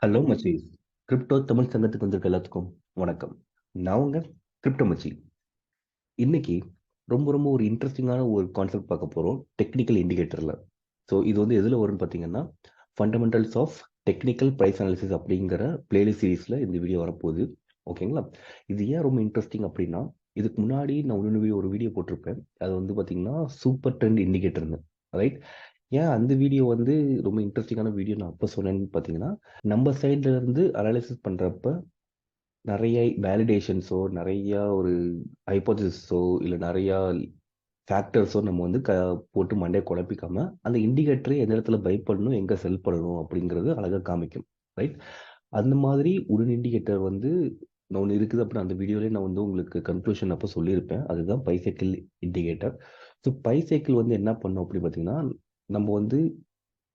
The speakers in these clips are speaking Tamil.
ஹலோ மச்சீஸ். கிரிப்டோ தமிழ் சங்கத்துக்கு வந்திருக்க எல்லாத்துக்கும் வணக்கம். நான் உங்க கிரிப்டோ மச்சி. இன்னைக்கு ரொம்ப ரொம்ப ஒரு இன்ட்ரெஸ்டிங்கான ஒரு கான்செப்ட் பார்க்க போறோம், டெக்னிக்கல் இண்டிகேட்டர்ல. ஸோ இது வந்து எதுல வரும்னு பார்த்தீங்கன்னா, fundamentals of technical price analysis அப்படிங்கிற பிளேலிஸ்ட் சீரீஸ்ல இந்த வீடியோ வரப்போகுது. ஓகேங்களா? இது ஏன் ரொம்ப இன்ட்ரெஸ்டிங் அப்படின்னா, இதுக்கு முன்னாடி நான் ஒரு வீடியோ போட்டிருப்பேன். அது வந்து பார்த்தீங்கன்னா சூப்பர் ட்ரெண்ட் இண்டிகேட்டர்னு, ரைட்? ஏன் அந்த வீடியோ வந்து ரொம்ப இன்ட்ரெஸ்டிங்கான வீடியோ நான் அப்போ சொன்னேன்னு பார்த்தீங்கன்னா, நம்ம சைட்ல இருந்து அனாலிசிஸ் பண்றப்ப நிறைய வேலிடேஷன்ஸோ, நிறைய ஒரு ஹைப்போதிசிஸோ, இல்லை நிறைய ஃபேக்டர்ஸோ நம்ம வந்து போட்டு மண்டையை குழப்பிக்காம அந்த இண்டிகேட்டரை எந்த இடத்துல பை பண்ணணும், எங்க செல் பண்ணணும் அப்படிங்கிறது அழகாக காமிக்கும், ரைட்? அந்த மாதிரி உடன் இண்டிகேட்டர் வந்து ஒன்று இருக்குது அப்படின்னு அந்த வீடியோலேயே நான் வந்து உங்களுக்கு கன்க்ளூஷன் அப்போ சொல்லியிருப்பேன். அதுதான் பைசைக்கிள் இண்டிகேட்டர். ஸோ பைசைக்கிள் வந்து என்ன பண்ணும் அப்படி பார்த்தீங்கன்னா, நம்ம வந்து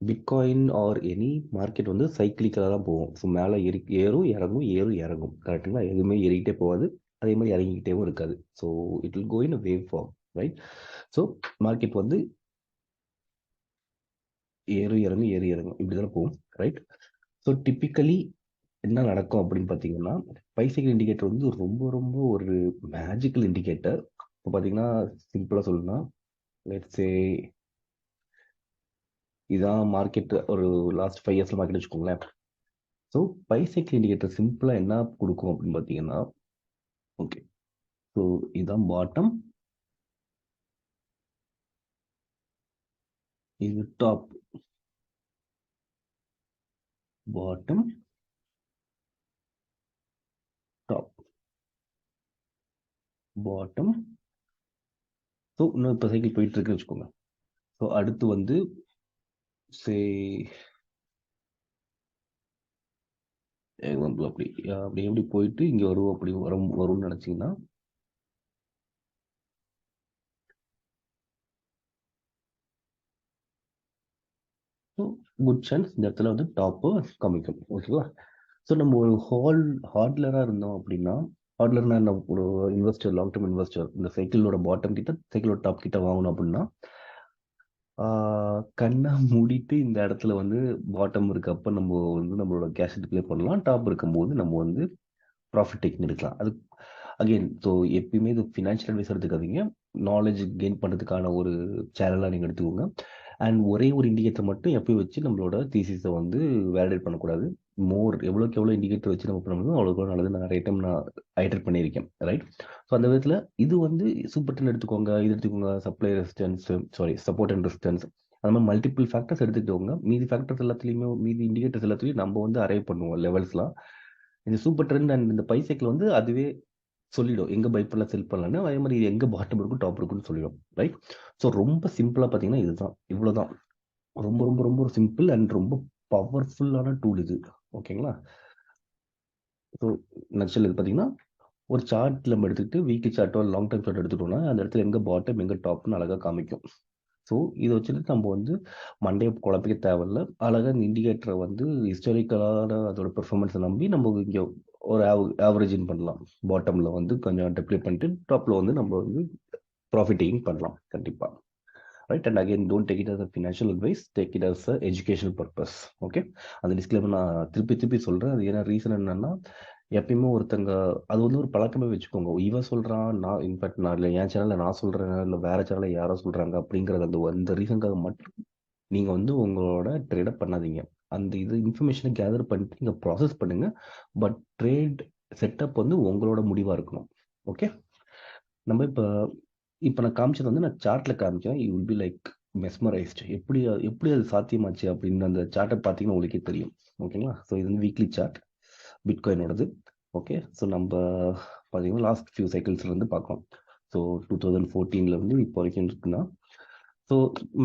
பிட்காயின் ஆர் எனி மார்க்கெட் வந்து சைக்கிளிக்கலாக தான் போகும். ஸோ மேலே ஏறும் இறங்கும், ஏறும் இறங்கும், கரெக்டுங்களா? எதுவுமே ஏறிக்கிட்டே போகாது, அதே மாதிரி இறங்கிக்கிட்டேவும் இருக்காது. So it will go in wave form, right? So market வந்து ஏறும் இறங்கும், ஏறி இறங்கும், இப்படி தானே போகும், ரைட்? ஸோ டிப்பிக்கலி என்ன நடக்கும் அப்படின்னு பார்த்தீங்கன்னா, பைசைக்கிள் இண்டிகேட்டர் வந்து ரொம்ப ரொம்ப ஒரு மேஜிக்கல் இண்டிகேட்டர். இப்போ பார்த்தீங்கன்னா, சிம்பிளாக சொல்லணும்னா, லெட்ஸே இதான் மார்க்கெட் ஒரு லாஸ்ட் 5 இயர்ஸ்ல மார்க்கெட் வச்சுக்கோங்களேன். ஸோ பைசைக்கிள் இண்டிகேட்டர் சிம்பிளாக என்ன கொடுக்கும் அப்படின்னு பார்த்தீங்கன்னா, ஓகே, ஸோ இதுதான் பாட்டம், இது top, bottom, top, bottom. So இன்னும் இப்போ சைக்கிள் போயிட்டு இருக்குன்னு வச்சுக்கோங்க. ஸோ அடுத்து வந்து சே எக்ஸாம்பிள் அப்படி அப்படி எப்படி போயிட்டு இங்கே வரும், அப்படி வரும்னு நினச்சிங்கன்னா, ஸோ குட் சான்ஸ் இந்த இடத்துல வந்து டாப்பு காமிக்கும். ஓகேவா? ஸோ நம்ம ஒரு ஹார்ட்லராக இருந்தோம் அப்படின்னா, ஹார்ட்லர்னா என்ன? ஒரு இன்வெஸ்டர், லாங் டர்ம் இன்வெஸ்டர், இந்த சைக்கிளோட பாட்டம் கிட்ட சைக்கிளோட டாப் கிட்ட வாங்கணும் அப்படின்னா, கண்ணை மூடிட்டு இந்த இடத்துல வந்து பாட்டம் இருக்கப்ப நம்ம வந்து நம்மளோட கேஷ் டிப்ளே பண்ணலாம், டாப் இருக்கும்போது நம்ம வந்து ப்ராஃபிட் டேக்கிங் எடுக்கலாம். அது அகெயின், ஸோ எப்பயுமே இது ஃபினான்ஷியல் அட்வைஸ் எடுத்துக்காதீங்க, நாலேஜ் கெயின் பண்ணுறதுக்கான ஒரு சேனலாக நீங்கள் எடுத்துக்கோங்க. அண்ட் ஒரே ஒரு இண்டிகேட்டர் மட்டும் எப்பயும் வச்சு நம்மளோட தீசிஸை வந்து வேலிடேட் பண்ணக்கூடாது. எவ்வளோக்கு எவ்வளோ இண்டிகேட்டர் வச்சு நம்ம பண்ண முடியும் அவ்வளோக்கு நல்லது. நான் நிறைய டைம் நான் ஐட்ரேட் பண்ணியிருக்கேன், ரைட்? ஸோ அந்த விதத்தில் இது வந்து சூப்பர் டென் எடுத்துக்கோங்க, இது எடுத்துக்கோங்க, supply resistance, sorry support and resistance, அந்த மாதிரி மல்டிபிள் ஃபேக்டர்ஸ் எடுத்துக்கிட்டவங்க. மீதி ஃபேக்டர்ஸ் எல்லாத்துலேயுமே, மீதி இண்டிகேட்டர்ஸ் எல்லாத்துலேயும் நம்ம வந்து அரைவ் பண்ணுவோம் லெவல்ஸ்லாம். இந்த சூப்பர் ட்ரெண்ட் அண்ட் இந்த பைசைக்கிள் வந்து அதுவே சொல்லிடும் எங்க பை பண்ணலாம், செல் பண்ணலாம்னு. அதே மாதிரி இது எங்க பாட்டம் இருக்கும், டாப் இருக்குன்னு சொல்லிடும், ரைட்? ஸோ ரொம்ப சிம்பிளா பார்த்தீங்கன்னா இதுதான், இவ்வளவுதான். ரொம்ப ரொம்ப ரொம்ப சிம்பிள் அண்ட் ரொம்ப பவர்ஃபுல்லான டூல் இது. ஓகேங்களா? ஸோ நெக்ஸ்ட் இது பார்த்தீங்கன்னா, ஒரு சார்ட் நம்ம எடுத்துக்கிட்டு வீக்லி சார்ட்டோ லாங் டைம் சார்ட் எடுத்துட்டோம்னா அந்த இடத்துல எங்க பாட்டம் எங்க டாப்னு அழகா காமிக்கும். ஸோ இதை வச்சுட்டு நம்ம வந்து மண்டையை குழப்பிக்க தேவையில்ல. அழகாக இந்த இண்டிகேட்டரை வந்து ஹிஸ்டாரிக்கலான அதோட பெர்ஃபார்மன்ஸை நம்பி நம்ம இங்கே ஒரு ஆவரேஜிங் பண்ணலாம். பாட்டமில் வந்து கொஞ்சம் டிப்ளே பண்ணிட்டு டாப்பில் வந்து நம்ம வந்து ப்ராஃபிட் டேக்கிங் பண்ணலாம் கண்டிப்பாக, right? And again, don't take it as a financial advice, take it as a educational purpose. Okay? அந்த டிஸ்க்ளைமர் நான் திருப்பி திருப்பி சொல்கிறேன். அது ஏன்னா ரீசன் என்னன்னா, எப்பயுமே ஒருத்தங்க அது வந்து ஒரு பழக்கமே வச்சுக்கோங்க. இவன் சொல்கிறான், நான் இன்ஃபேக்ட் நான் இல்லை என் சேனலில் நான் சொல்கிறேன், இல்லை வேற சேனலில் யாரோ சொல்கிறாங்க அப்படிங்கிறது அந்த ரீசனுக்காக மட்டும் நீங்கள் வந்து உங்களோட ட்ரேடை பண்ணாதீங்க. அந்த இது இன்ஃபர்மேஷனை கேதர் பண்ணிட்டு நீங்கள் ப்ராசஸ் பண்ணுங்க. பட் ட்ரேட் செட்டப் வந்து உங்களோட முடிவாக இருக்கணும். ஓகே? நம்ம இப்போ இப்போ நான் காமிச்சது வந்து நான் சார்ட்டில் காமிச்சேன். You will be like mesmerised. எப்படி எப்படி அது சாத்தியமாச்சு அப்படின்னு அந்த சார்ட்டை பார்த்தீங்கன்னா உங்களுக்கே தெரியும். ஓகேங்களா? ஸோ இது வந்து வீக்லி சார்ட், பிட்காயினோடது. ஓகே? ஸோ நம்ம பார்த்தீங்கன்னா லாஸ்ட் ஃபியூ சைக்கிள்ஸ்லேருந்து பார்க்கலாம். ஸோ 2014 இப்போ வரைக்கும் இருக்குன்னா, ஸோ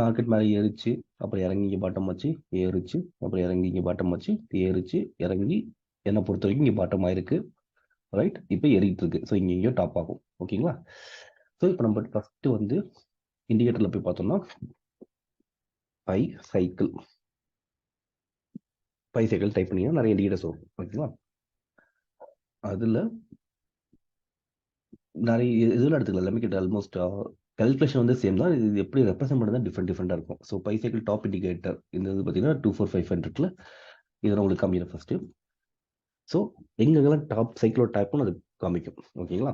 மார்க்கெட் மேலே ஏறிச்சு, அப்புறம் இறங்கி இங்கே பாட்டம் வச்சு ஏறிச்சு, அப்புறம் இறங்கி இங்கே பாட்டம் வச்சு ஏறிச்சு, இறங்கி என்னை பொறுத்த வரைக்கும் இங்கே பாட்டம் ஆயிருக்கு, ரைட்? இப்போ ஏறிட்டு இருக்கு. ஸோ இங்கே எங்கேயோ டாப் ஆகும். ஓகேங்களா? ஸோ இப்போ நம்ம ஃபஸ்ட்டு வந்து இண்டிகேட்டரில் போய் பார்த்தோம்னா, pi cycle, pi cycle type பண்ணிங்கன்னா நிறைய இண்டிகேட்டர்ஸ் வரும். ஓகேங்களா? அதில் நிறைய இதில் எடுத்துக்கலாம். எல்லாமே கிட்ட ஆல்மோஸ்ட் கல்குலேஷன் வந்து சேம் தான். இது எப்படி ரெப்ரசென்ட் பண்ணுறது டிஃப்ரெண்டாக இருக்கும். So pi cycle top indicator இந்த இது பார்த்தீங்கன்னா 24,500 இதை நான் உங்களுக்கு காமிக்கிறேன் ஃபர்ஸ்ட். ஸோ எங்கெங்கெல்லாம் டாப் சைக்கிளோட டாப்னு அது காமிக்கும். ஓகேங்களா?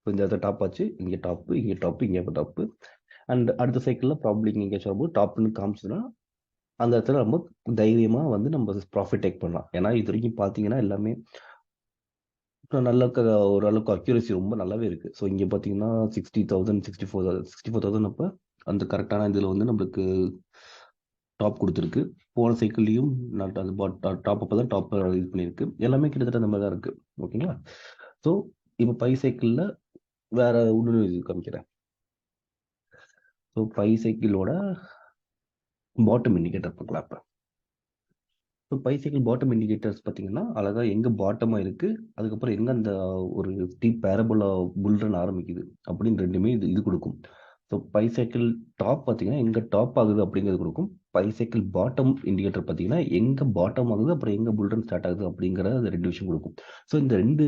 ஸோ இந்த இடத்துல டாப் ஆச்சு, இங்கே டாப்பு, இங்கே டாப்பு, இங்கே டாப்பு. அண்ட் அடுத்த சைக்கிளில் ப்ராப்ளம் இங்கே சொல்லும்போது டாப்னு காமிச்சதுன்னா அந்த இடத்துல நம்ம தைரியமாக வந்து நம்ம ப்ராஃபிட் டேக் பண்ணலாம். ஏன்னா இது வரைக்கும் பார்த்தீங்கன்னா எல்லாமே நல்ல ஓரளவுக்கு அக்யூரசி ரொம்ப நல்லாவே இருக்கு. ஸோ இங்கே பார்த்தீங்கன்னா 60,000 64,000 அப்போ அந்த கரெக்டான இதில் வந்து நம்மளுக்கு டாப் கொடுத்துருக்கு. போன சைக்கிள்லையும் நான் அது டாப் அப்போ தான் டாப் இது பண்ணியிருக்கு. எல்லாமே கிட்டத்தட்ட அந்த மாதிரி தான் இருக்கு. ஓகேங்களா? ஸோ இப்போ பை சைக்கிளில் வேற இன்னொரு இது காமிக்கிறேன். ஸோ பை சைக்கிளோட பாட்டம் இண்டிகேட்டர் பார்க்கலாம். இப்போ ஸோ பைசைக்கிள் பாட்டம் இண்டிகேட்டர்ஸ் பார்த்தீங்கன்னா அழகாக எங்கே பாட்டமாக இருக்குது, அதுக்கப்புறம் எங்கே அந்த ஒரு ஸ்டீப் பேரபோலா புல் ரன் ஆரம்பிக்குது அப்படின்னு ரெண்டுமே இது கொடுக்கும். ஸோ பைசைக்கிள் டாப் பார்த்தீங்கன்னா எங்கே டாப் ஆகுது அப்படிங்கிறது கொடுக்கும். பைசைக்கிள் பாட்டம் இண்டிகேட்டர் பார்த்தீங்கன்னா எங்கே பாட்டம் ஆகுது, அப்புறம் எங்கே புல் ரன் ஸ்டார்ட் ஆகுது அப்படிங்கிற அது ரெண்டு விஷயம் கொடுக்கும். ஸோ இந்த ரெண்டு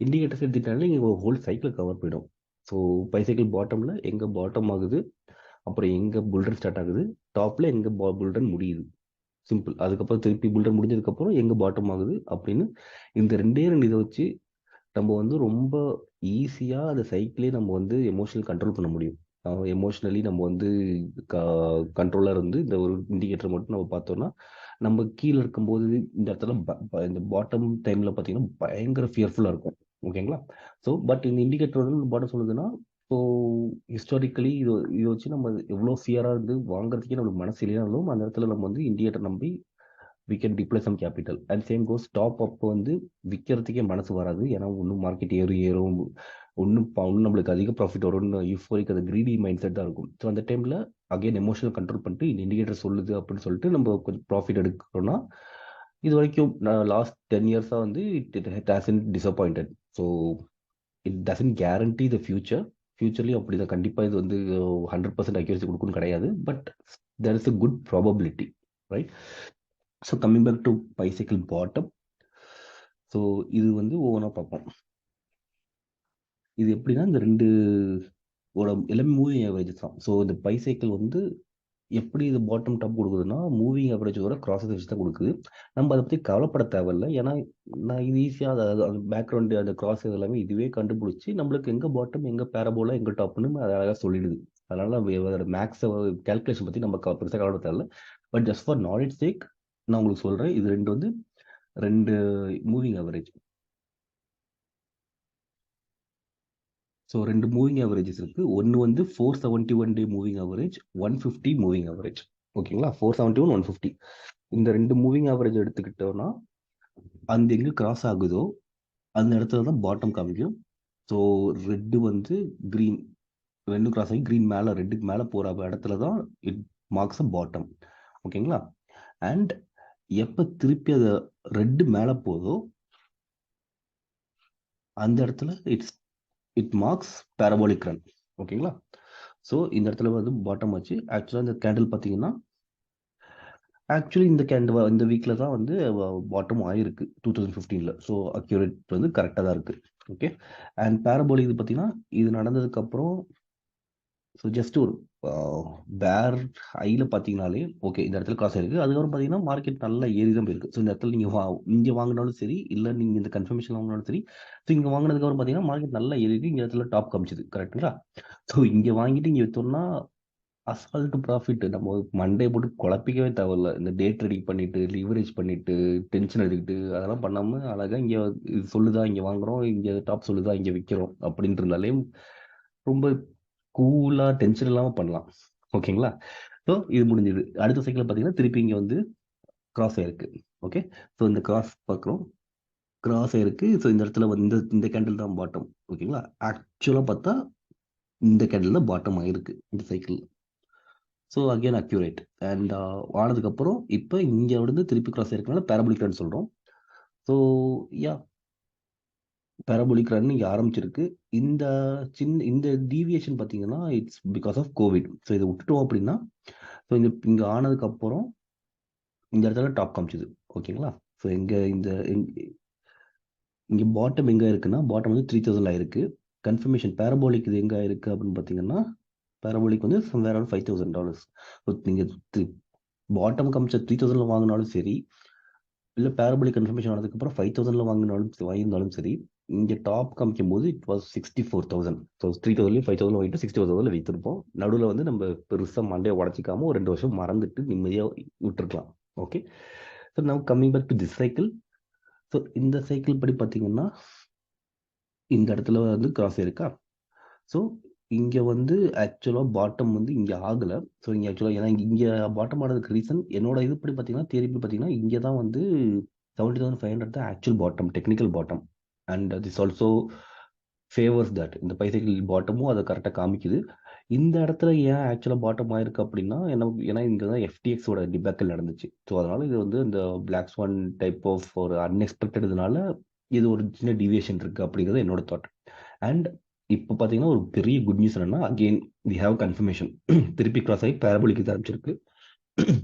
இண்டிகேட்டர்ஸ் எடுத்துக்கிட்டாலே இங்கே ஹோல் சைக்கிள் கவர் போயிடும். ஸோ பைசைக்கிள் பாட்டமில் எங்கே பாட்டம் ஆகுது, அப்புறம் எங்கே புல் ரன் ஸ்டார்ட் ஆகுது, டாப்பில் எங்கே புல் ரன் முடியுது. சிம்பிள். அதுக்கப்புறம் திருப்பி புல்டர் முடிஞ்சதுக்கப்புறம் எங்கே பாட்டம் ஆகுது அப்படின்னு இந்த ரெண்டே ரெண்டு இதை வச்சு நம்ம வந்து ரொம்ப ஈஸியாக அந்த சைக்கிளே நம்ம வந்து எமோஷனல் கண்ட்ரோல் பண்ண முடியும். எமோஷ்னலி நம்ம வந்து கண்ட்ரோலாக இருந்து இந்த ஒரு இண்டிகேட்டர் மட்டும் நம்ம பார்த்தோம்னா நம்ம கீழே இருக்கும்போது இந்த இடத்துல இந்த பாட்டம் டைமில் பார்த்தீங்கன்னா பயங்கர ஃபியர்ஃபுல்லாக இருக்கும். ஓகேங்களா? ஸோ பட் இந்த இண்டிகேட்டர் வந்து பாட்டம் சொல்லுதுன்னா ஸோ ஹிஸ்டாரிக்கலி இதை வச்சு நம்ம எவ்வளோ ஃபியராக இருந்து வாங்குறதுக்கே நம்மளுக்கு மனசு இல்லைனாலும் அந்த இடத்துல நம்ம வந்து இண்டிகேட்டர் நம்பி we can deploy some capital. And same goes top அப்போ வந்து விற்கிறதுக்கே மனசு வராது. ஏன்னா ஒன்றும் மார்க்கெட் ஏறும் ஒன்றும் நம்மளுக்கு அதிக ப்ராஃபிட் வரும்னு யூஃபோரிக் அந்த கிரீடி மைண்ட் செட் தான் இருக்கும். ஸோ அந்த டைமில் அகைன் எமோஷனல் கண்ட்ரோல் பண்ணிட்டு இந்த இண்டிகேட்டர் சொல்லுது அப்படின்னு சொல்லிட்டு நம்ம கொஞ்சம் ப்ராஃபிட் எடுக்கிறோம்னா இது வரைக்கும் நான் லாஸ்ட் 10 இயர்ஸாக வந்து it hasn't disappointed. So it doesn't guarantee the ஃபியூச்சர்லேயும் அப்படி தான் கண்டிப்பாக இது வந்து 100% அக்யூரசி கொடுக்குன்னு கிடையாது. But there is a good probability, right? So coming back to pi cycle bottom. So இது வந்து ஒவ்வொன்றா பார்ப்போம். இது எப்படின்னா இந்த ரெண்டு எல்லாமே மூவிங் ஆவரேஜஸ் தான். ஸோ இந்த பைசைக்கிள் வந்து எப்படி இது பாட்டம் டாப் கொடுக்குதுன்னா மூவிங் ஆவரேஜோட கிராஸஸ் வச்சு தான் கொடுக்குது. நம்ம அதை பற்றி கவலைப்பட தேவையில்லை. ஏன்னா நான் இது ஈஸியாக அந்த பேக்ரவுண்டு அந்த கிராஸ் எல்லாமே இதுவே கண்டுபிடிச்சி நம்மளுக்கு எங்கே பாட்டம் எங்கே பேரபோலா எங்கே டாப்னு அது அழகாக சொல்லிடுது. அதனால அதோட மேக்ஸை கேல்குலேஷன் பற்றி நம்ம பெருசாக கவலைப்பட தேவையில்லை. பட் ஜஸ்ட் ஃபார் நாலேஜ் சேக் நான் உங்களுக்கு சொல்கிறேன், இது ரெண்டு வந்து ரெண்டு மூவிங் ஆவரேஜ். ஸோ ரெண்டு மூவிங் ஆவரேஜஸ் இருக்கு. ஒன்று வந்து 471 டே மூவிங் ஆவரேஜ், 150 மூவிங் ஆவரேஜ். ஓகேங்களா? 471 150 இந்த ரெண்டு மூவிங் ஆவரேஜ் எடுத்துக்கிட்டோம்னா அந்த எங்கே கிராஸ் ஆகுதோ அந்த இடத்துல தான் பாட்டம் காமிக்கும். ஸோ ரெட்டு வந்து க்ரீன் ரெண்டும் கிராஸ் ஆகி க்ரீன் மேலே ரெட்டுக்கு மேலே போகிற இடத்துல தான் இட் மார்க்ஸ் அ பாட்டம். ஓகேங்களா? அண்ட் எப்போ திருப்பி அதை ரெட்டு மேலே போதோ அந்த இடத்துல இட் மார்க்ஸ் parabolic ரன். ஓகேங்களா? ஸோ இந்த இடத்துல வந்து பாட்டம் வச்சு ஆக்சுவலாக இந்த கேண்டில் பார்த்தீங்கன்னா ஆக்சுவலி இந்த கேண்டில் இந்த வீக்கில் தான் வந்து பாட்டம் ஆயிருக்கு 2015. ஸோ அக்யூரேட் வந்து கரெக்டாக தான் இருக்குது. ஓகே. அண்ட் parabolic இது பார்த்தீங்கன்னா இது நடந்ததுக்கப்புறம் ஸோ ஜஸ்ட் ஒரு பேர் ஹையில் பார்த்தீங்கனாலே ஓகே இந்த இடத்துல காசு இருக்குது. அதுக்கப்புறம் பார்த்தீங்கன்னா மார்க்கெட் நல்லா ஏறி தான் போயிருக்கு. ஸோ இந்த இடத்துல நீங்கள் இங்கே வாங்கினாலும் சரி இல்லை நீங்கள் இந்த கன்ஃபர்மேஷன் வாங்கினாலும் சரி, ஸோ இங்கே வாங்கினதுக்கப்புறம் பார்த்தீங்கன்னா மார்க்கெட் நல்லா ஏறிக்கு இந்த இடத்துல டாப் காமிச்சிது. கரெக்டுங்களா? ஸோ இங்கே வாங்கிட்டு இங்கே விற்றோம்னா அசால்ட்டு ப்ராஃபிட். நம்ம மண்டே போட்டு குழப்பிக்கவே தேவையில்ல. இந்த டே ட்ரேடிங் பண்ணிட்டு லிவரேஜ் பண்ணிட்டு டென்ஷன் எடுத்துக்கிட்டு அதெல்லாம் பண்ணாமல் அழகாக இங்கே இது சொல்லுதா இங்கே வாங்குறோம், இங்கே டாப் சொல்லுதா இங்கே விற்கிறோம் அப்படின்ட்டு இருந்தாலே ரொம்ப கூலாக டென்ஷன் இல்லாமல் பண்ணலாம். ஓகேங்களா? ஸோ இது முடிஞ்சது. அடுத்த சைக்கிள் பார்த்தீங்கன்னா திருப்பி இங்கே வந்து கிராஸ் ஆயிருக்கு. ஓகே. ஸோ இந்த கிராஸ் பார்க்குறோம், கிராஸ் ஆயிருக்கு. ஸோ இந்த இடத்துல வந்து இந்த கேண்டில் தான் பாட்டம். ஓகேங்களா? ஆக்சுவலாக பார்த்தா இந்த கேண்டில் தான் பாட்டம் ஆயிருக்கு இந்த cycle. So again accurate. And ஆனதுக்கப்புறம் இப்போ இங்கே வந்து திருப்பி கிராஸ் ஆயிருக்கனால parabolic ரன் சொல்கிறோம். ஸோ யா parabolic ரன் இங்கே ஆரம்பிச்சிருக்கு. இந்த இந்த டீவியேஷன் பார்த்தீங்கன்னா it's because of covid. So இதை விட்டுட்டோம் அப்படின்னா ஸோ இங்கே ஆனதுக்கப்புறம் இந்த இடத்துல டாப் காமிச்சுது. ஓகேங்களா? ஸோ இங்கே பாட்டம் எங்கே இருக்குன்னா பாட்டம் வந்து 3000 ஆயிருக்கு. கன்ஃபர்மேஷன் parabolic இது எங்கே இருக்குது அப்படின்னு பார்த்தீங்கன்னா parabolic வந்து சம்வேர் அரௌண்ட் $5,000. ஸோ நீங்கள் பாட்டம் காமிச்ச 3000 வாங்கினாலும் சரி, இல்லை பேரபோலிக் கன்ஃபர்மேஷன் ஆனதுக்கப்புறம் 5000 வாங்கியிருந்தாலும் சரி, இங்கே டாப் காமிக்கும் போது இட் வாஸ் 64,000. ஸோ 3000 5000 வாங்கிட்டு 64,000 வைத்திருப்போம். நடுவில் வந்து நம்ம பெருசாக மண்டையை உடச்சிக்காம ஒரு 2 வருஷம் மறந்துட்டு நிம்மதியாக விட்டுருக்கலாம். Okay, so now coming back to this cycle. So இந்த சைக்கிள் படி பார்த்தீங்கன்னா இந்த இடத்துல வந்து கிராஸ் இருக்கா. ஸோ இங்கே வந்து ஆக்சுவலாக பாட்டம் வந்து இங்கே ஆகலை. ஸோ இங்கே ஆக்சுவலாக ஏன்னா இங்கே பாட்டம் ஆனதுக்கு ரீசன் என்னோட இது படி பார்த்தீங்கன்னா தியரி படி பார்த்தீங்கன்னா இங்கே தான் வந்து 70,500 தான் actual bottom, technical bottom. And this also favours that இந்த பைசைக்கிள் பாட்டமும் அதை கரெக்டாக காமிக்குது. இந்த இடத்துல ஏன் ஆக்சுவலாக பாட்டம் ஆயிருக்கு அப்படின்னா ஏன்னா இங்கே தான் எஃப்டிஎக்ஸோட டிபேக்கல் நடந்துச்சு. ஸோ அதனால இது வந்து இந்த பிளாக் ஸ்வான் டைப் ஆஃப் ஒரு அன்எக்ஸ்பெக்டட் இதனால இது ஒரு சின்ன டிவியேஷன் இருக்கு அப்படிங்கிறது என்னோட தாட். அண்ட் இப்போ பார்த்தீங்கன்னா ஒரு பெரிய குட் நியூஸ் என்னன்னா அகெயின் வி ஹாவ் கன்ஃபர்மேஷன். திருப்பி கிராஸ் ஆகி பேரபோலிக்கு ஆரம்பிச்சிருக்கு.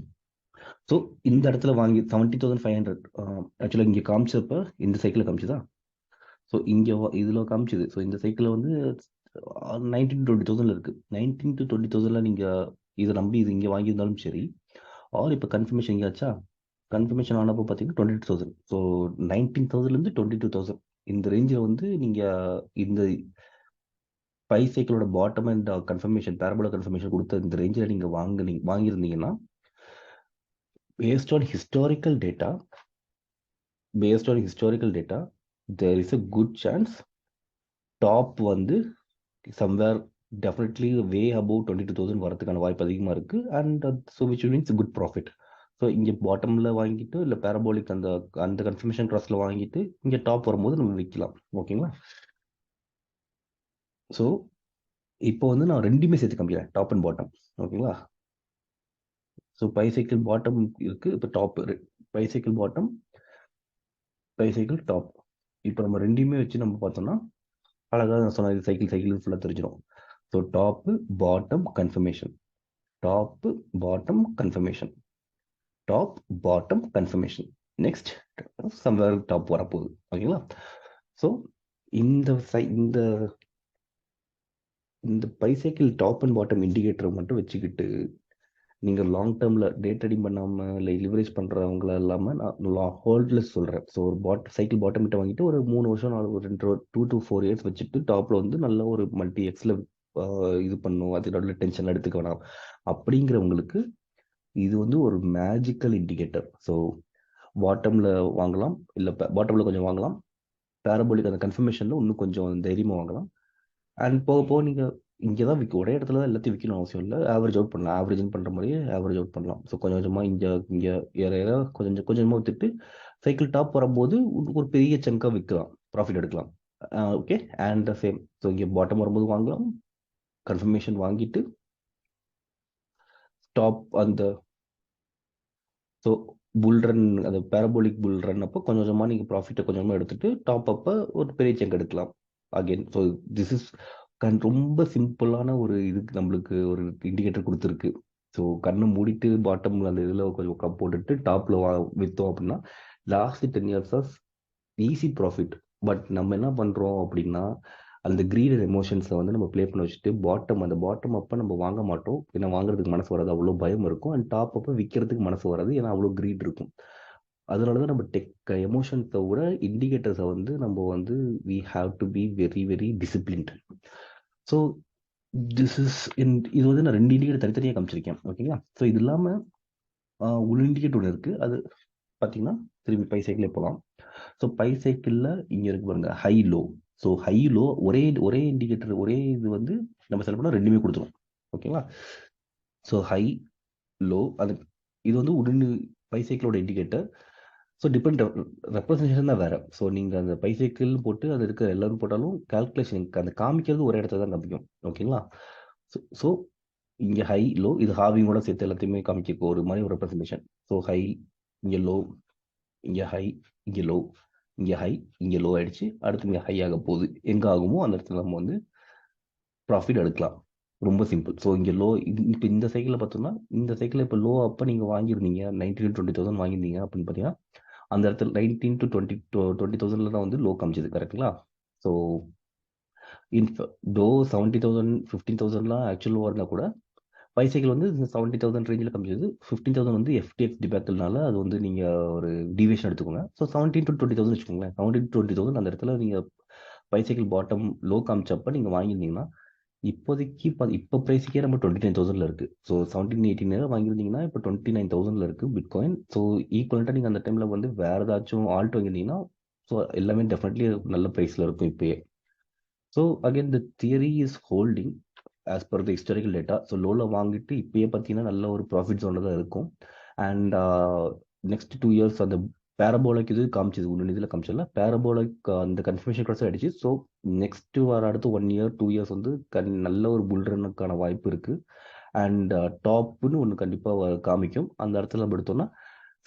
ஸோ இந்த இடத்துல வாங்கி 70,500 ஆக்சுவலாக இங்கே காமிச்சப்ப இந்த சைக்கிளில் காமிச்சுதா. ஸோ இங்கே இதில் காமிச்சுது. ஸோ இந்த சைக்கிளில் வந்து 19,000 இருக்கு. 19,000 நீங்கள் இதை நம்பி இது இங்கே வாங்கியிருந்தாலும் சரி, ஆர் இப்போ கன்ஃபர்மேஷன் எங்கேயாச்சா, கன்ஃபர்மேஷன் ஆனப்போ பார்த்தீங்கன்னா 22,000. ஸோ 19,000லேருந்து 22,000 இந்த ரேஞ்சில் வந்து நீங்கள் இந்த சைக்கிளோட bottom and confirmation parabola confirmation கொடுத்த இந்த ரேஞ்சில் நீங்கள் வாங்கியிருந்தீங்கன்னா based on historical data, there is a good chance top வந்து somewhere definitely way above 22,000 வரதுக்கான வாய்ப்பு அதிகமாக இருக்கு. And so which means good profit. So இங்கே பாட்டமில் வாங்கிட்டு இல்லை பேரபோலிக் அந்த அந்த கன்ஃபர்மேஷன் கிராஸில் வாங்கிட்டு இங்கே டாப் வரும்போது நம்ம விற்கலாம். ஓகேங்களா. ஸோ இப்போ வந்து நான் ரெண்டுமே சேர்த்து காமிக்கிறேன், டாப் அண்ட் பாட்டம். ஓகேங்களா. ஸோ பைசைக்கிள் பாட்டம் இருக்கு, இப்போ top bicycle bottom, bicycle top. இப்போ நம்ம ரெண்டையுமே வச்சு நம்ம பார்த்தோம்னா அழகாக நான் சொன்ன சைக்கிள் ஃபுல்லாக தெரிஞ்சிடும். So top bottom confirmation, top bottom confirmation, top bottom confirmation, next somewhere top வரப்போகுது. ஓகேங்களா. ஸோ இந்த இந்த இந்த பைசைக்கிள் டாப் அண்ட் பாட்டம் இண்டிகேட்டரை மட்டும் வச்சுக்கிட்டு நீங்கள் லாங் டேர்மில் டே ட்ரேடிங் பண்ணாமல் இல்லை லிவரேஜ் பண்ணுறவங்கள இல்லாமல் நான் ஹோல்ட்லெஸ் சொல்கிறேன். ஸோ ஒரு சைக்கிள் பாட்டம் கிட்ட வாங்கிட்டு ஒரு 3 வருஷம் 2 to 4 years வச்சுட்டு டாப்பில் வந்து நல்ல ஒரு மல்டி எக்ஸில் இது பண்ணும், அது நல்ல டென்ஷன் எடுத்துக்க வேணாம் அப்படிங்கிறவங்களுக்கு இது வந்து ஒரு மேஜிக்கல் இண்டிகேட்டர். ஸோ பாட்டமில் வாங்கலாம், இல்லை பாட்டமில் கொஞ்சம் வாங்கலாம், பேரபோலிக் அந்த கன்ஃபர்மேஷனில் இன்னும் கொஞ்சம் தைரியமாக வாங்கலாம். அண்ட் போக போக நீங்கள் இங்கே தான் ஒரே இடத்துல தான் எல்லாத்தையும் விற்கணும் அவசியம் இல்லை. ஆவரேஜ் அவுட் பண்ணலாம், ஆவரேஜ் பண்ணுற மாதிரியே ஆவரேஜ் அவுட் பண்ணலாம். ஸோ கொஞ்சம் கொஞ்சமாக இங்கே ஏற கொஞ்சமாக விற்றுட்டு சைக்கிள் டாப் வரும்போது ஒரு பெரிய சங்காக விற்கலாம், ப்ராஃபிட் எடுக்கலாம். ஓகே. அண்ட் சேம், ஸோ இங்கே பாட்டம் வரும்போது வாங்கலாம், கன்ஃபர்மேஷன் வாங்கிட்டு டாப் அந்த ஸோ புல் ரன் அந்த பேரபோலிக் புல் ரன் அப்போ கொஞ்சம் கொஞ்சமாக நீங்கள் ப்ராஃபிட்டை கொஞ்சமாக எடுத்துட்டு டாப் அப்போ ஒரு பெரிய செங்க் எடுக்கலாம் அகெயின். ஸோ திஸ் இஸ் ரொம்ப சிம்பிளான ஒரு இதுக்கு நம்மளுக்கு ஒரு இண்டிகேட்டர் கொடுத்துருக்கு. ஸோ கண்ணை மூடிட்டு பாட்டமில் அந்த இதில் கொஞ்சம் கப் போட்டுட்டு டாப்பில் விற்றோம் அப்படின்னா last 10 years easy profit. But நம்ம என்ன பண்ணுறோம் அப்படின்னா அந்த கிரீட் எமோஷன்ஸை வந்து நம்ம ப்ளே பண்ண வச்சுட்டு அந்த பாட்டம் அப்போ நம்ம வாங்க மாட்டோம், ஏன்னா வாங்குறதுக்கு மனசு வராது, அவ்வளோ பயம் இருக்கும். அண்ட் டாப் அப்போ விற்கிறதுக்கு மனசு வராது, ஏன்னா அவ்வளோ கிரீட் இருக்கும். அதனால தான் நம்ம எமோஷன்ஸை விட இண்டிகேட்டர்ஸை வந்து நம்ம வந்து we have to be very very disciplined. So this is இது வந்து நான் 2 இண்டிகேட்டர் தனித்தனியாக காமிச்சிருக்கேன். ஓகேங்களா. ஸோ இது இல்லாமல் ஒரு இண்டிகேட்டர் ஒன்று இருக்குது, அது பார்த்தீங்கன்னா திரும்பி பைசைக்கிளே போகலாம். ஸோ பைசைக்கிளில் இங்கே இருக்கு பாருங்க, high low. So high low ஒரே இண்டிகேட்டர், ஒரே இது வந்து நம்ம செலக்ட் பண்ணால் ரெண்டுமே கொடுத்துரும். ஓகேங்களா. ஸோ ஹை லோ அது இது வந்து உடனே பைசைக்கிளோட இண்டிகேட்டர். ஸோ டிபெண்ட் ரெப்ரஸன்டேஷன் தான் வேறு. ஸோ நீங்கள் அந்த பைசைக்கிள் போட்டு அது இருக்க எல்லாரும் போட்டாலும் கால்குலேஷன் அந்த காமிக்கிறது ஒரு இடத்துல தான் காமிக்கும். ஓகேங்களா. ஸோ இங்கே ஹை லோ, இது ஹாவிங்கோட சேர்த்து எல்லாத்தையுமே காமிக்க ஒரு மாதிரி ஒரு ரெப்ரஸன்டேஷன். ஸோ ஹை, இங்கே லோ, இங்கே ஹை, இங்கே லோ, இங்கே ஹை, இங்கே லோ ஆயிடுச்சு, அடுத்து இங்கே ஹை ஆக போகுது. எங்கே ஆகுமோ அந்த இடத்துல நம்ம வந்து ப்ராஃபிட் எடுக்கலாம். ரொம்ப சிம்பிள். ஸோ இங்கே லோ, இப்போ இந்த சைக்கிளில் பார்த்தோம்னா இந்த சைக்கிளில் இப்போ லோ அப்போ நீங்கள் வாங்கியிருந்தீங்க 19,000 வாங்கியிருந்தீங்க அப்படின்னு பார்த்தீங்கன்னா அந்த இடத்துல 19 to 20,000 தான் வந்து லோ காமிச்சது. கரெக்டுங்களா. ஸோ டோ 70,000 15,000 ஆக்சுவல் லோவாக இருந்தால் கூட பைசைக்கிள் வந்து 70,000 ரேஞ்சில் கம்மிச்சது. 15,000 வந்து எஃப்டிஎக்ஸ் டிபேக்கல்னால அது வந்து நீங்கள் ஒரு டிவியேஷன் எடுத்துக்கோங்க. ஸோ 17 to 20,000 வச்சுக்கோங்களேன். 17 to 20,000 அந்த இடத்துல நீங்கள் பைசைக்கிள் பாட்டம் லோ காமிச்சப்ப நீங்கள் வாங்கியிருந்தீங்கன்னா இப்போதைக்கு இப்போ ப்ரைஸுக்கே நம்ம 29,000 இருக்குது. ஸோ 17-18 வாங்கியிருந்தீங்கன்னா இப்போ 29,000 இருக்குது பிட்காயின். ஸோ ஈக்குவலண்ட்டாக நீங்கள் அந்த டைமில் வந்து வேறு ஏதாச்சும் ஆல்ட் வாங்கியிருந்தீங்கன்னா ஸோ எல்லாமே டெஃபினெட்லி நல்ல ப்ரைஸில் இருக்கும் இப்போயே. So again the theory is holding as per the historical data. So லோவில் வாங்கிட்டு இப்போயே பார்த்தீங்கன்னா நல்ல ஒரு ப்ராஃபிட் ஜோனில் தான் இருக்கும். அண்ட் நெக்ஸ்ட் 2 இயர்ஸ் அந்த பேரபோலிக் இது காமிச்சது ஒன்று இதில் காமிச்சல பேரபோலிக் அந்த கன்ஃபர்மேஷன் கிளாஸ் ஆகிடுச்சு. ஸோ நெக்ஸ்ட் வர அடுத்து 1 இயர் 2 இயர்ஸ் வந்து நல்ல ஒரு புல் ரன்னுக்கான வாய்ப்பு இருக்குது. அண்ட் டாப்னு ஒன்று கண்டிப்பாக காமிக்கும். அந்த இடத்துல நம்ம எடுத்தோம்னா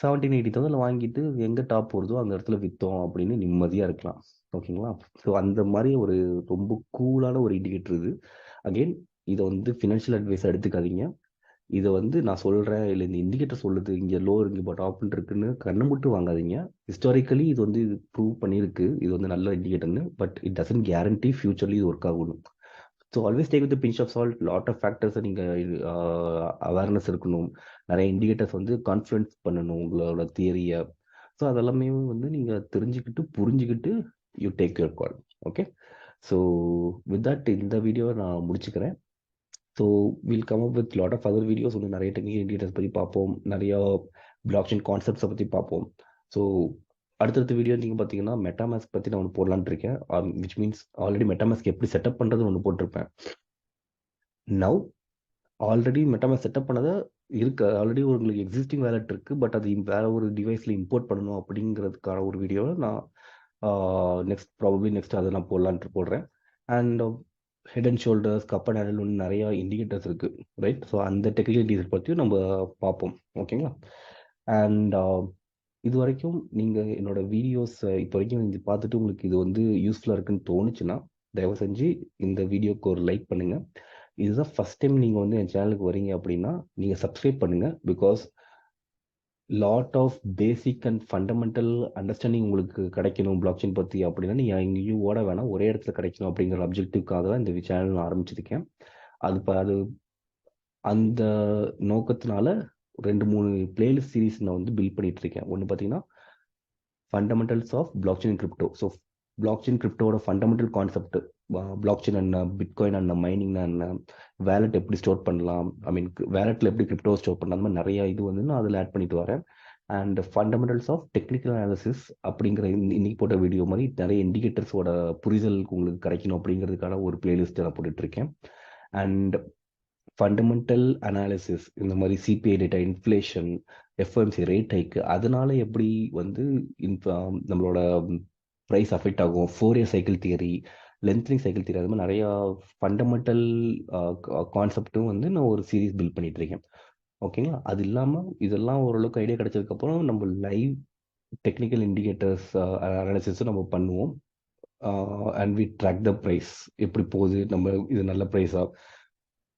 17-18,000 வாங்கிட்டு எங்கே டாப் வருதோ அந்த இடத்துல விற்றோம் அப்படின்னு நிம்மதியாக இருக்கலாம். ஓகேங்களா? ஸோ அந்த மாதிரி ஒரு ரொம்ப கூலான ஒரு இண்டிகேட்டர் இது. அகெயின் இதை வந்து ஃபினான்ஷியல் அட்வைஸ் எடுத்துக்காதீங்க. இதை வந்து நான் சொல்கிறேன் இல்லை இந்த இண்டிகேட்டர் சொல்லுது இங்கே லோ இங்கே இப்போ டாப்னு இருக்குன்னு கண்ணை மட்டும் வாங்காதீங்க. ஹிஸ்டாரிக்கலி இது வந்து ப்ரூவ் பண்ணியிருக்கு இது வந்து நல்ல இண்டிகேட்டர்னு. பட் இட் டசன்ட் கேரண்டி ஃபியூச்சர்லி இது ஒர்க் ஆகணும். So always take with pinch of salt. Lot of ஃபேக்டர்ஸை நீங்கள் அவேர்னஸ் இருக்கணும். நிறைய இண்டிகேட்டர்ஸ் வந்து கான்ஃபிடன்ஸ் பண்ணணும் உங்களோட தியரியை. ஸோ அதெல்லாமே வந்து நீங்கள் தெரிஞ்சுக்கிட்டு புரிஞ்சுக்கிட்டு you take your call. Okay. So with that இந்த வீடியோவை நான் முடிச்சுக்கிறேன். So will come up with lot of other videos. வந்து நிறைய டெக்னிக்கல் இண்டிகேட்டர்ஸ் பற்றி பார்ப்போம். நிறையா பிளாக் செயின் கான்செப்ட்ஸை பற்றி பார்ப்போம். ஸோ அடுத்தடுத்த வீடியோ நீங்கள் பார்த்தீங்கன்னா மெட்டாமாஸ்க் பற்றி நான் ஒன்று போடலான்னு இருக்கேன். விச் மீன்ஸ் ஆல்ரெடி மெட்டாமாஸ்க் எப்படி செட்டப் பண்ணுறது ஒன்று போட்டிருப்பேன். நவ் ஆல்ரெடி மெட்டாமாஸ்க் செட்டப் பண்ணதை இருக்கு. ஆல்ரெடி உங்களுக்கு எக்ஸிஸ்டிங் வேலட் இருக்குது. பட் அது வேறு ஒரு டிவைஸில் இம்போர்ட் பண்ணணும் அப்படிங்கிறதுக்கான ஒரு வீடியோவை நான் நெக்ஸ்ட் அதை நான் போடுறேன். And head and shoulders cup and handle ஒன்று நிறையா இண்டிகேட்டர்ஸ் இருக்குது. ரைட். ஸோ அந்த டெக்னிக்கல் டீட்டெயில் பற்றியும் நம்ம பார்ப்போம். ஓகேங்களா? அண்ட் இது வரைக்கும் நீங்கள் என்னோட வீடியோஸ் இப்போ வரைக்கும் இது பார்த்துட்டு உங்களுக்கு இது வந்து யூஸ்ஃபுல்லாக இருக்குன்னு தோணுச்சுன்னா தயவு செஞ்சு இந்த வீடியோக்கு ஒரு லைக் பண்ணுங்கள். இதுதான் ஃபஸ்ட் டைம் நீங்கள் வந்து என் சேனலுக்கு வரீங்க அப்படின்னா நீங்கள் சப்ஸ்கிரைப் பண்ணுங்கள். Because lot of basic and fundamental understanding உங்களுக்கு கிடைக்கணும் பிளாக் செயின் பற்றி அப்படின்னா நீங்கள் எங்கேயும் ஓட வேணாம், ஒரே இடத்துல கிடைக்கணும் அப்படிங்கிற அப்ஜெக்டிவ்காக தான் இந்த சேனல் நான் ஆரம்பிச்சிருக்கேன். அது அந்த நோக்கத்தினால 2-3 பிளேலிஸ்ட் சீரீஸ் நான் வந்து பில்ட் பண்ணிட்டு இருக்கேன். ஒன்று பார்த்தீங்கன்னா fundamentals of blockchain crypto. So blockchain கிரிப்டோட ஃபண்டமெண்டல் கான்செப்ட், பிளாக் செயின் என்ன, பிட்காயின் என்ன, மைனிங் என்ன, வேலட் எப்படி ஸ்டோர் பண்ணலாம், ஐ மீன் வேலட்டில் எப்படி கிரிப்டோ ஸ்டோர் பண்ணலாம், அந்த மாதிரி நிறையா இது வந்து நான் அதில் ஆட் பண்ணிட்டு வரேன். And fundamentals of technical analysis அப்படிங்கிற இன்னைக்கு போட்ட வீடியோ மாதிரி நிறைய இண்டிகேட்டர்ஸோட புரிதல் உங்களுக்கு கிடைக்கணும் அப்படிங்கிறதுக்கான ஒரு பிளேலிஸ்ட்டை நான் போட்டுட்ருக்கேன். அண்ட் ஃபண்டமெண்டல் அனாலிசிஸ் இந்த மாதிரி CPI data, inflation, FOMC rate ஹைக்கு அதனால எப்படி வந்து நம்மளோட ப்ரைஸ் அஃபெக்ட் ஆகும், 4 year cycle theory, lengthening cycle theory, அது மாதிரி நிறையா ஃபண்டமெண்டல் கான்செப்டும் வந்து நான் ஒரு சீரீஸ் பில்ட் பண்ணிட்டு இருக்கேன். ஓகேங்களா? அது இல்லாமல் இதெல்லாம் ஓரளவுக்கு ஐடியா கிடைச்சதுக்கப்புறம் நம்ம லைவ் டெக்னிக்கல் இண்டிகேட்டர்ஸ் அனாலிசிஸும் நம்ம பண்ணுவோம். And we track the price எப்படி போகுது, நம்ம இது நல்ல ப்ரைஸா,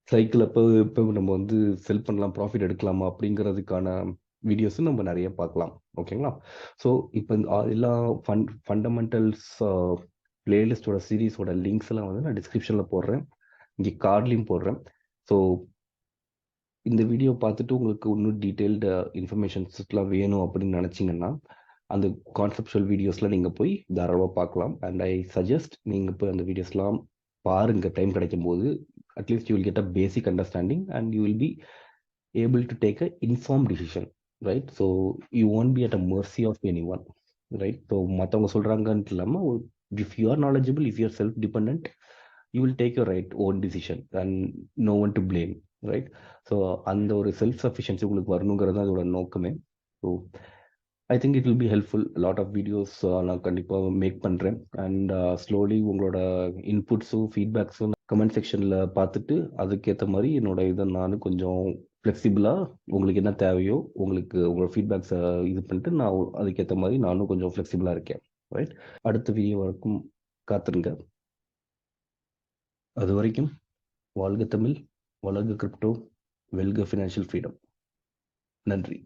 சைக்கிள் எப்போ நம்ம வந்து செல் பண்ணலாம், ப்ராஃபிட் எடுக்கலாமா அப்படிங்கிறதுக்கான வீடியோஸும் நம்ம நிறைய பார்க்கலாம். ஓகேங்களா? ஸோ இப்போ எல்லா ஃபண்டமெண்டல்ஸ் பிளேலிஸ்டோட சீரீஸோட லிங்க்ஸ் எல்லாம் வந்து நான் டிஸ்கிரிப்ஷனில் போடுறேன், இங்கே கார்ட்லேயும் போடுறேன். ஸோ இந்த வீடியோ பார்த்துட்டு உங்களுக்கு இன்னும் டீட்டெயில்டு இன்ஃபர்மேஷன்ஸ்லாம் வேணும் அப்படின்னு நினச்சிங்கன்னா அந்த கான்செப்டுவல் வீடியோஸ்லாம் நீங்கள் போய் தாராளமாக பார்க்கலாம். அண்ட் ஐ சஜஸ்ட் நீங்கள் போய் அந்த வீடியோஸ்லாம் பாருங்கள் டைம் கிடைக்கும் போது. At least you will get a basic understanding and you will be able to take a inform decision. Right. So you won't be at a mercy of any one. Right. So மற்றவங்க சொல்கிறாங்கன்ட்டு இல்லாமல் if you are knowledgeable, if you are self depend, you will take your right own decision and no one to blame. Right. So அந்த ஒரு செல்ஃப் சஃபிஷியன்சி உங்களுக்கு வரணுங்கிறது தான் அதோட நோக்கமே. So I think it will be helpful. Lot of videos நான் கண்டிப்பாக மேக் பண்ணுறேன். அண்ட் ஸ்லோலி உங்களோட இன்புட்ஸும் ஃபீட்பேக்ஸும் கமெண்ட் செக்ஷனில் பார்த்துட்டு அதுக்கேற்ற மாதிரி என்னோட இதை நானும் கொஞ்சம் ஃப்ளெக்சிபிளாக உங்களுக்கு என்ன தேவையோ உங்களுக்கு உங்களோட ஃபீட்பேக்ஸை இது பண்ணிட்டு நான் அதுக்கேற்ற மாதிரி நானும் கொஞ்சம் ஃப்ளெக்சிபிளாக இருக்கேன். ரைட். அடுத்த வீடியோ வரைக்கும் காத்துருங்க. அது வரைக்கும் வாழ்க தமிழ், வளர்க கிரிப்டோ, வெல்க ஃபினான்ஷியல் ஃப்ரீடம். நன்றி.